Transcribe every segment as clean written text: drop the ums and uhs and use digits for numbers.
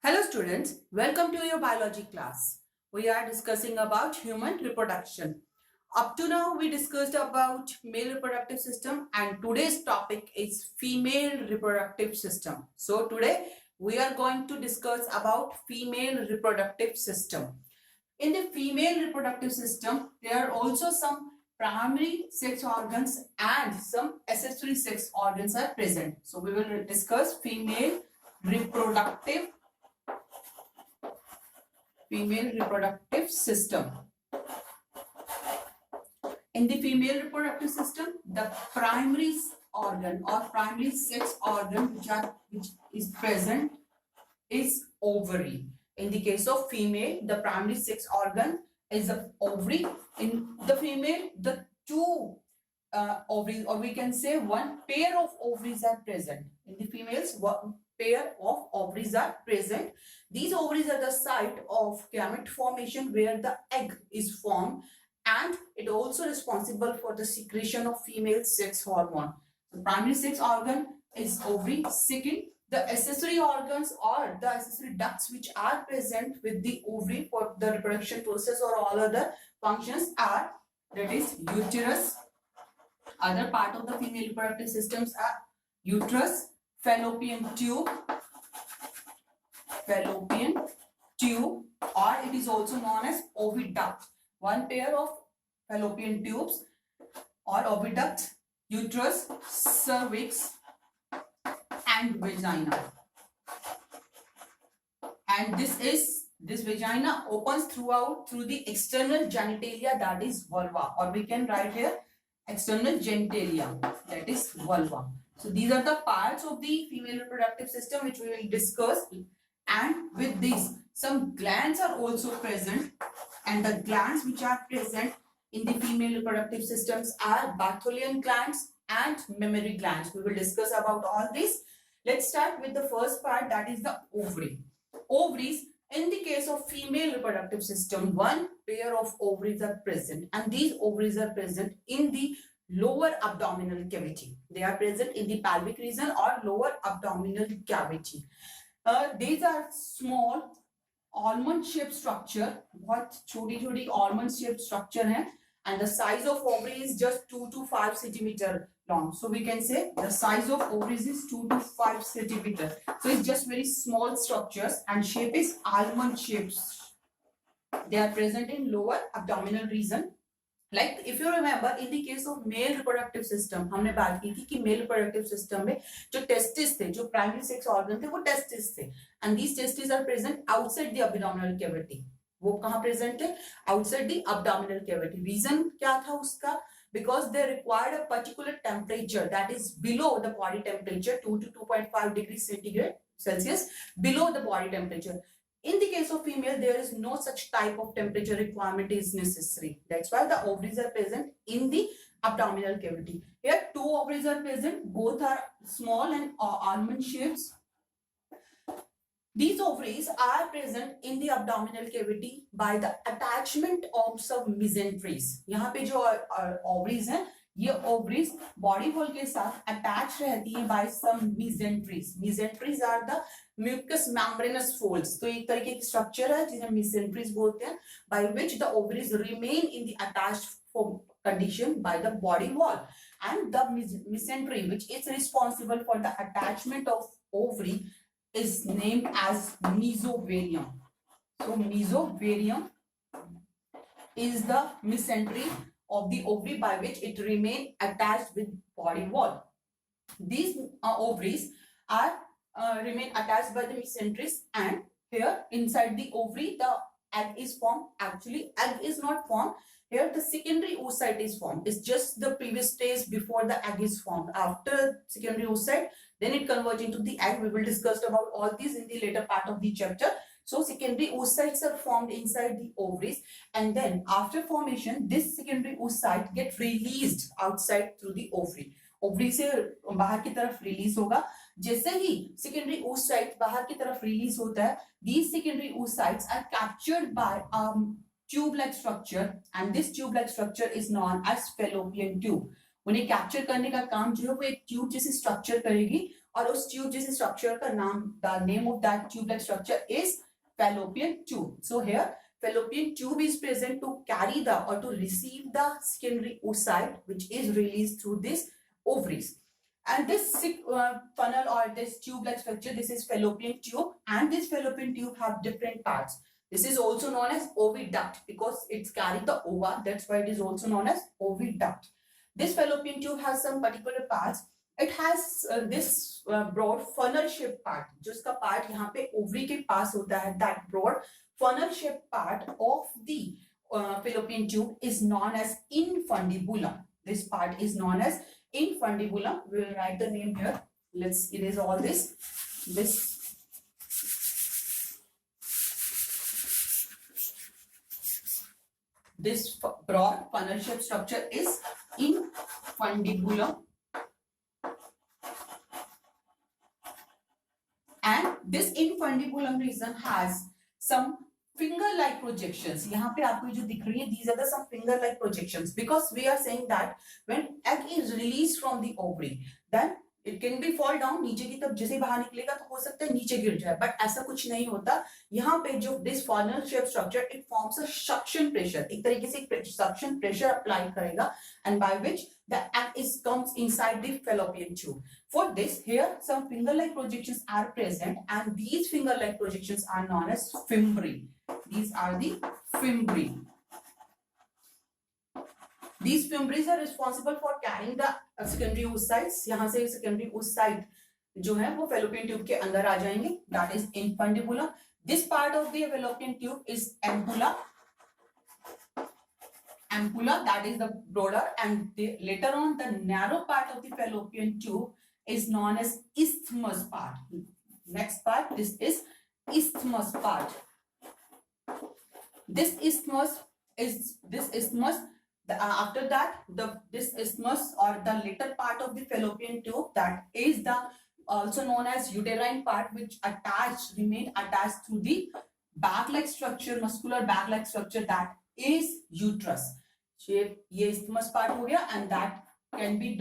Hello students, welcome to your biology class. We are discussing about human reproduction. Up to now we discussed about male reproductive system and today's topic is female reproductive system. So today we are going to discuss about female reproductive system. In the female reproductive system, there are also some primary sex organs and some accessory sex organs are present. So we will discuss reproductive female reproductive system. In the female reproductive system, the primary organ or primary sex organ which is present is ovary. In the case of female, the primary sex organ is the ovary. In the female, the two ovaries, or we can say one pair of ovaries are present. In the females, one pair of ovaries are present. These ovaries are the site of gamete formation where the egg is formed, and it also responsible for the secretion of female sex hormone. The primary sex organ is ovary. Second, the accessory organs or the accessory ducts which are present with the ovary for the reproduction process or all other functions are, that is, uterus. Other part of the female reproductive systems are uterus, fallopian tube, or it is also known as oviduct. One pair of fallopian tubes or oviduct, uterus, cervix, and vagina. And this vagina opens through the external genitalia, that is vulva, or we can write here external genitalia, that is vulva. So these are the parts of the female reproductive system which we will discuss, and with this some glands are also present, and the glands which are present in the female reproductive systems are Bartholin's glands and mammary glands. We will discuss about all this. Let's start with the first part, that is the ovary. Ovaries, in the case of female reproductive system, one pair of ovaries are present, and these ovaries are present in the lower abdominal cavity. They are present in the pelvic region or lower abdominal cavity. These are small almond shaped structure, बहुत छोटी-छोटी almond shaped structure है, and the size of ovary is just 2 to 5 centimeter long. So we can say the size of ovaries is 2 to 5 centimeter. So it's just very small structures and shape is almond shapes. They are present in lower abdominal region. Like if you remember, in the case of male reproductive system, हमने बात की थी कि male reproductive system में जो testes थे, जो primary sex organ थे, वो testes थे, and these testes are present outside the abdominal cavity. वो कहाँ present है? Outside the abdominal cavity. Reason क्या था उसका? Because they required a particular temperature that is below the body temperature, 2 to 2.5 degrees Celsius, below the body temperature. In the case of female, there is no such type of temperature requirement is necessary. That's why the ovaries are present in the abdominal cavity. Here, two ovaries are present. Both are small and almond shapes. These ovaries are present in the abdominal cavity by the attachment of some mesenteries. यहाँ पे जो ovaries हैं, ये ovaries body wall के साथ attached रहती है by some mesenteries. Mesenteries are the mucous membranous folds. तो एक तरीके की structure है जिसे mesenteries बोलते हैं, by which the ovaries remain in the attached condition by the body wall, and the mesentery which is responsible for the attachment of ovary is named as mesovarium. So mesovarium is the mesentery of the ovary by which it remain attached with body wall. These ovaries are remain attached by the mesenteries, and here inside the ovary the egg is formed. Actually, egg is not formed. Here the secondary oocyte is formed. It's just the previous stage before the egg is formed. After secondary oocyte, then it converts into the egg. We will discuss about all these in the later part of the chapter. So secondary oocytes are formed inside the ovaries, and then after formation, this secondary oocyte get released outside through the ovary. Ovary से बाहर की तरफ release होगा. जैसे ही secondary oocyte बाहर की तरफ release होता है, these secondary oocytes are captured by tube-like structure, and this tube-like structure is known as fallopian tube. उन्हें कैप्चर करने का काम जो है वो एक ट्यूब जैसी स्ट्रक्चर करेगी, और उस ट्यूब जैसे स्ट्रक्चर का नाम, the name of that tube like structure is fallopian tube. So here fallopian tube is present to carry the or to receive the secondary oocyte which is released through this ovaries. And this funnel or this tube like structure, this is fallopian tube, and this fallopian tube have different parts. This is also known as oviduct because it's carrying the ova, that's why it is also known as oviduct. This fallopian tube has some particular parts. It has this broad funnel shaped part, जिसका part यहाँ पे ovary के पास होता है. That broad funnel shaped part of the fallopian tube is known as infundibulum. This part is known as infundibulum. We will write the name here. Let's erase all this. This broad funnel shaped structure is infundibulum. And this infundibulum region has some finger-like projections. यहाँ पे आपको जो दिख रही है, these are the some finger-like projections because we are saying that when egg is released from the ovary, then it can be fall down नीचे की तरफ, जैसे बाहर निकलेगा तो हो सकता है नीचे गिर जाए, but ऐसा कुछ नहीं होता. यहाँ पे जो this funnel shaped structure, it forms a suction pressure. एक तरीके से suction pressure apply करेगा, and by which the egg comes inside the fallopian tube. For this, here some finger-like projections are present, and these finger-like projections are known as fimbri. These are the fimbri. These fimbris are responsible for carrying the secondary oocytes. यहाँ से secondary oocyte जो है वो fallopian tube के अंदर आ जाएंगे. That is infundibulum. This part of the fallopian tube is ampulla. Ampulla, that is the broader, and later on the narrow part of the fallopian tube is known as isthmus part. Next part, this is isthmus part. This isthmus, after that, this isthmus or the later part of the fallopian tube, that is the also known as uterine part, which remain attached to the bag-like structure, muscular bag-like structure, that is uterus. ये isthmus part हो गया, and that can be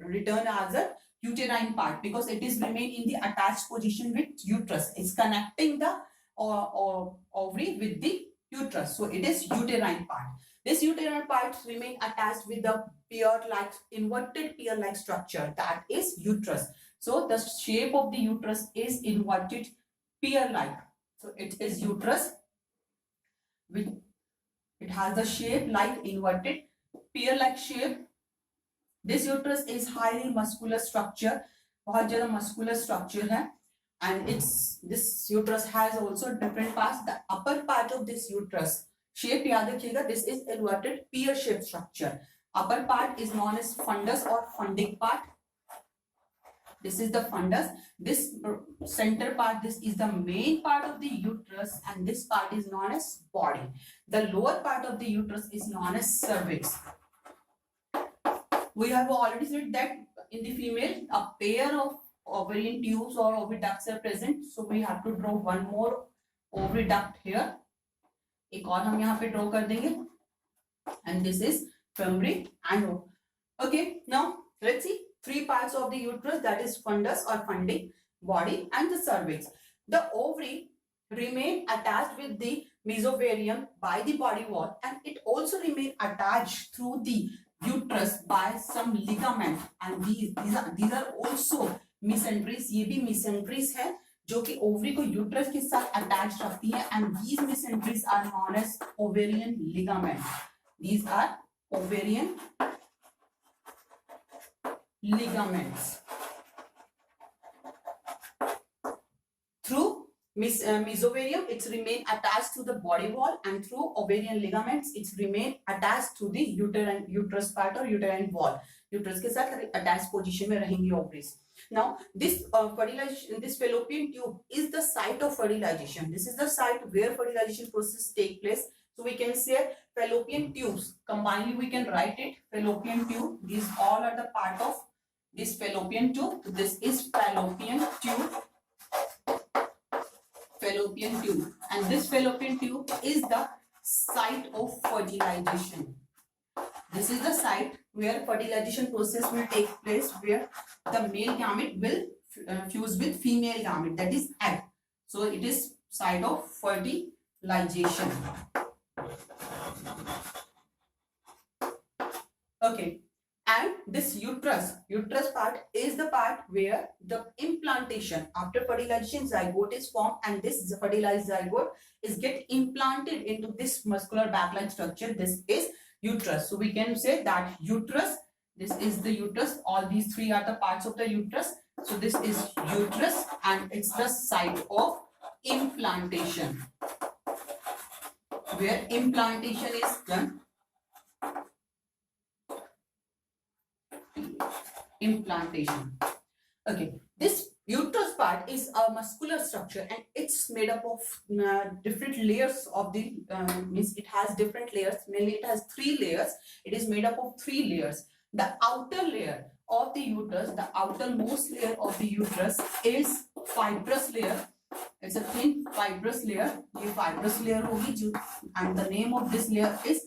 written as a uterine part because it is remain in the attached position with uterus. It's connecting the ovary with the uterus, so it is uterine part. This uterine part remain attached with the pear-like, inverted pear-like structure, that is uterus. So the shape of the uterus is inverted pear-like. So it is uterus with it has the shape like inverted pear-like shape. This uterus is highly muscular structure, बहुत ज़्यादा muscular structure है, and this uterus has also different parts. The upper part of this uterus shape याद रखिएगा, this is inverted pear-shaped structure. Upper part is known as fundus or fundic part. This is the fundus. This center part, this is the main part of the uterus, and this part is known as body. The lower part of the uterus is known as cervix. We have already said that in the female, a pair of ovarian tubes or oviducts are present. So we have to draw one more oviduct here. एक और हम यहाँ पे draw कर देंगे. And this is fimbri and okay. Now let's see. Three parts of the uterus, that is fundus or funding, body, and the cervix. The ovary remain attached with the mesovarium by the body wall, and it also remain attached through the uterus by some ligament. And these are also mesenteries. ये भी mesenteries है जो कि ovary को uterus के साथ attached रखती है, and these mesenteries are known as ovarian ligament. These are ovarian ligaments. Through mesovarium, it's remain attached to the body wall, and through ovarian ligaments, it's remain attached to the uterus part or uterine wall. Uterus के साथ attached position में रहेंगी ovaries. Now, this fertilization, this fallopian tube is the site of fertilization. This is the site where fertilization process take place. So we can say fallopian tubes. Combinedly, we can write it fallopian tube. These all are the part of this fallopian tube. This is fallopian tube. Fallopian tube, and this fallopian tube is the site of fertilization. This is the site where fertilization process will take place, where the male gamete will fused with female gamete, that is egg. So it is site of fertilization. Okay. And this uterus part is the part where the implantation, after fertilization, zygote is formed, and this fertilized zygote is get implanted into this muscular backline structure. This is uterus. So we can say that uterus, this is the uterus. All these three are the parts of the uterus. So this is uterus, and it's the site of implantation, where implantation is done. Implantation. Okay, this uterus part is a muscular structure, and it's made up of different layers of the means it has different layers. Mainly it has 3 layers. It is made up of 3 layers. The outer layer of the uterus, the outermost layer of the uterus is fibrous layer. It's a thin fibrous layer. ये fibrous layer होगी जो, and the name of this layer is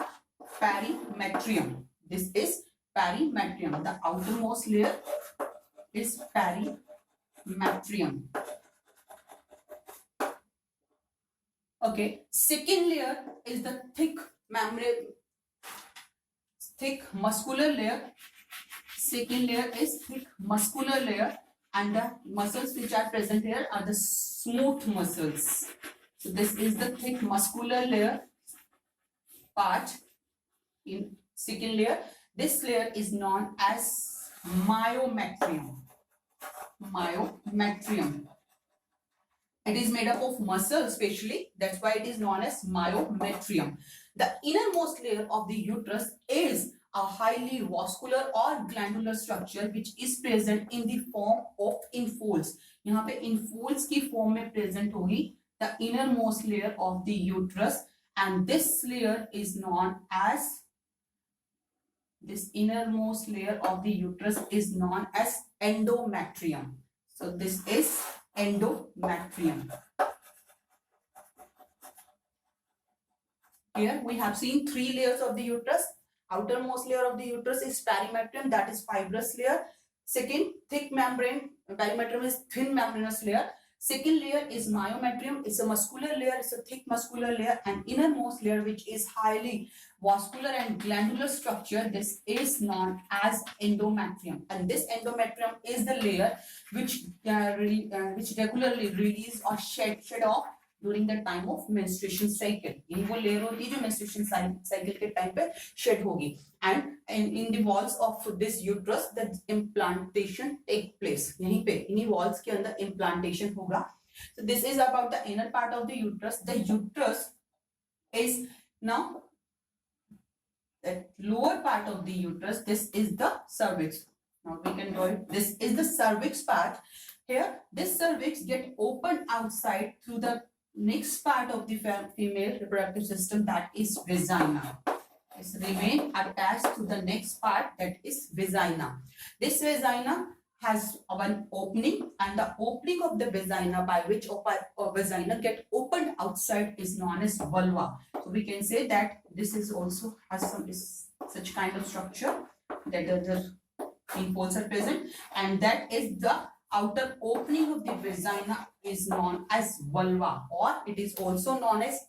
perimetrium. This is perimetrium. The outermost layer is perimetrium. Okay. Second layer is the thick membrane, thick muscular layer. Second layer is thick muscular layer, and the muscles which are present here are the smooth muscles. So this is the thick muscular layer part in second layer. This layer is known as myometrium. Myometrium. It is made up of muscle especially. That's why it is known as myometrium. The innermost layer of the uterus is a highly vascular or glandular structure which is present in the form of infolds. यहाँ पे infolds की form में present होगी the innermost layer of the uterus, and this layer is known as, this innermost layer of the uterus is known as endometrium. So this is endometrium. Here we have seen 3 layers of the uterus. Outermost layer of the uterus is perimetrium, that is fibrous layer. Second, thick membrane, perimetrium is thin membranous layer. Second layer is myometrium. It's a muscular layer, it's a thick muscular layer, and innermost layer which is highly vascular and glandular structure, this is known as endometrium. And this endometrium is the layer which regularly release or shed off during the time of menstruation cycle. यही वो layer होती है जो menstruation cycle के time पे shed होगी. And in the walls of this uterus, the implantation take place. यहीं पे इन्हीं walls के अंदर implantation होगा. So this is about the inner part of the uterus. The uterus is now the lower part of the uterus. This is the cervix. Now we can draw it. This is the cervix part. Here, this cervix get opened outside through the next part of the female reproductive system, that is vagina. It's remain attached to the next part, that is vagina. This vagina has one opening, and the opening of the vagina by which vagina get opened outside is known as vulva. So we can say that this is also has some such kind of structure, that the infolds are present, and that is the outer opening of the vagina is known as vulva, or it is also known as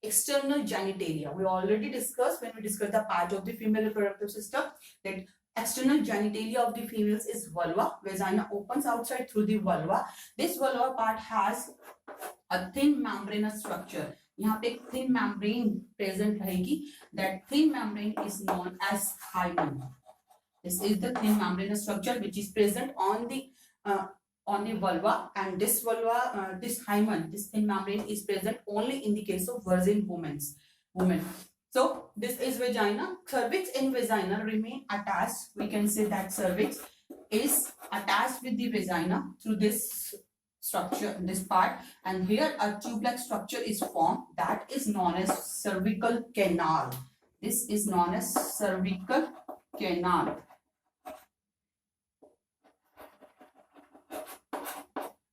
external genitalia. We already discussed when we discussed the part of the female reproductive system that external genitalia of the females is vulva. Vagina opens outside through the vulva. This vulva part has a thin membranous structure. यहाँ पे एक thin membrane present रहेगी. That thin membrane is known as hymen. This is the thin membranous structure which is present on the vulva, and this vulva, this hymen, this thin membrane is present only in the case of virgin women. So this is vagina. Cervix and vagina remain attached. We can say that cervix is attached with the vagina through this structure, this part, and here a tube-like structure is formed that is known as cervical canal. This is known as cervical canal.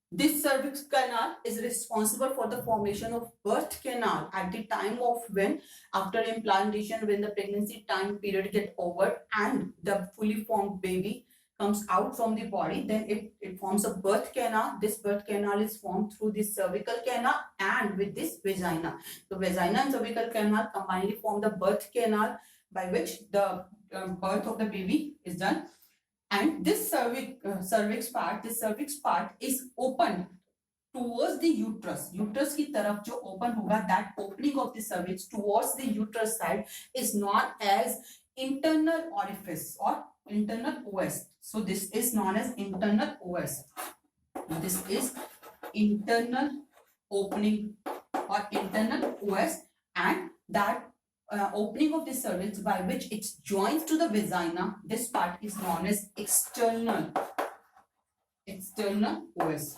This cervix canal is responsible for the formation of birth canal at the time of when, after implantation, when the pregnancy time period get over and the fully formed baby comes out from the body, then it forms a birth canal. This birth canal is formed through the cervical canal and with this vagina. So vagina and cervical canal combinedly form the birth canal by which the birth of the baby is done. And this cervix part is open towards the uterus. Uterus की तरफ जो open होगा, that opening of the cervix towards the uterus side is known as internal orifice or internal OS. So this is known as internal OS. This is internal opening or internal OS, and that opening of the cervix by which it joins to the vagina, this part is known as external OS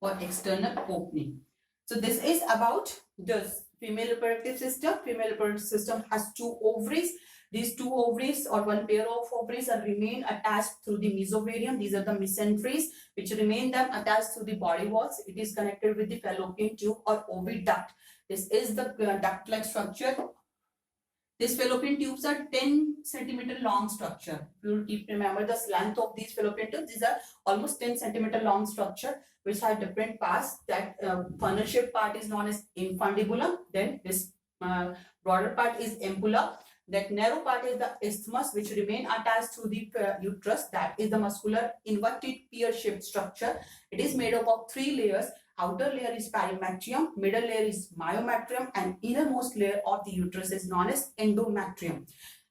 or external opening. So this is about the female reproductive system. Female reproductive system has two ovaries. These two ovaries or one pair of ovaries are remain attached through the mesovarium. These are the mesenteries which remain them attached to the body walls. It is connected with the fallopian tube or oviduct. This is the duct-like structure. These fallopian tubes are 10 centimeter long structure. If you remember the length of these fallopian tubes, these are almost 10 centimeter long structure which have different parts. That funnel shaped part is known as infundibulum. Then this broader part is ampulla. That narrow part is the isthmus which remain attached to the uterus. That is the muscular inverted pear-shaped structure. It is made up of 3 layers. Outer layer is perimetrium, middle layer is myometrium, and innermost layer of the uterus is known as endometrium.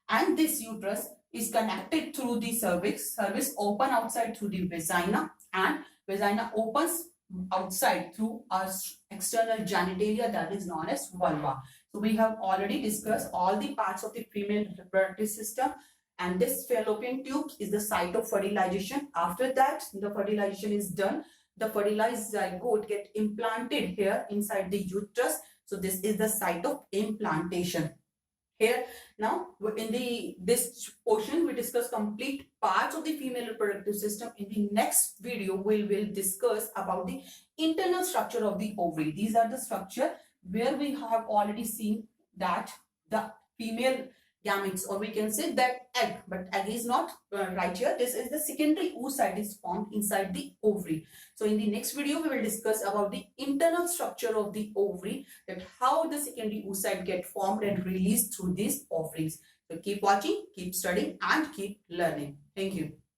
And this uterus is connected through the cervix. Cervix open outside through the vagina, and vagina opens outside through our external genitalia, that is known as vulva. So we have already discussed all the parts of the female reproductive system, and this fallopian tube is the site of fertilization. After that, the fertilization is done. The fertilized zygote get implanted here inside the uterus. So this is the site of implantation. Here now in this portion we discuss complete parts of the female reproductive system. In the next video we will discuss about the internal structure of the ovary. These are the structure where we have already seen that the female gametes, or we can say that egg, but egg is not right here. This is the secondary oocyte is formed inside the ovary. So in the next video we will discuss about the internal structure of the ovary, that how the secondary oocyte get formed and released through these ovaries. So keep watching, keep studying, and keep learning. Thank you.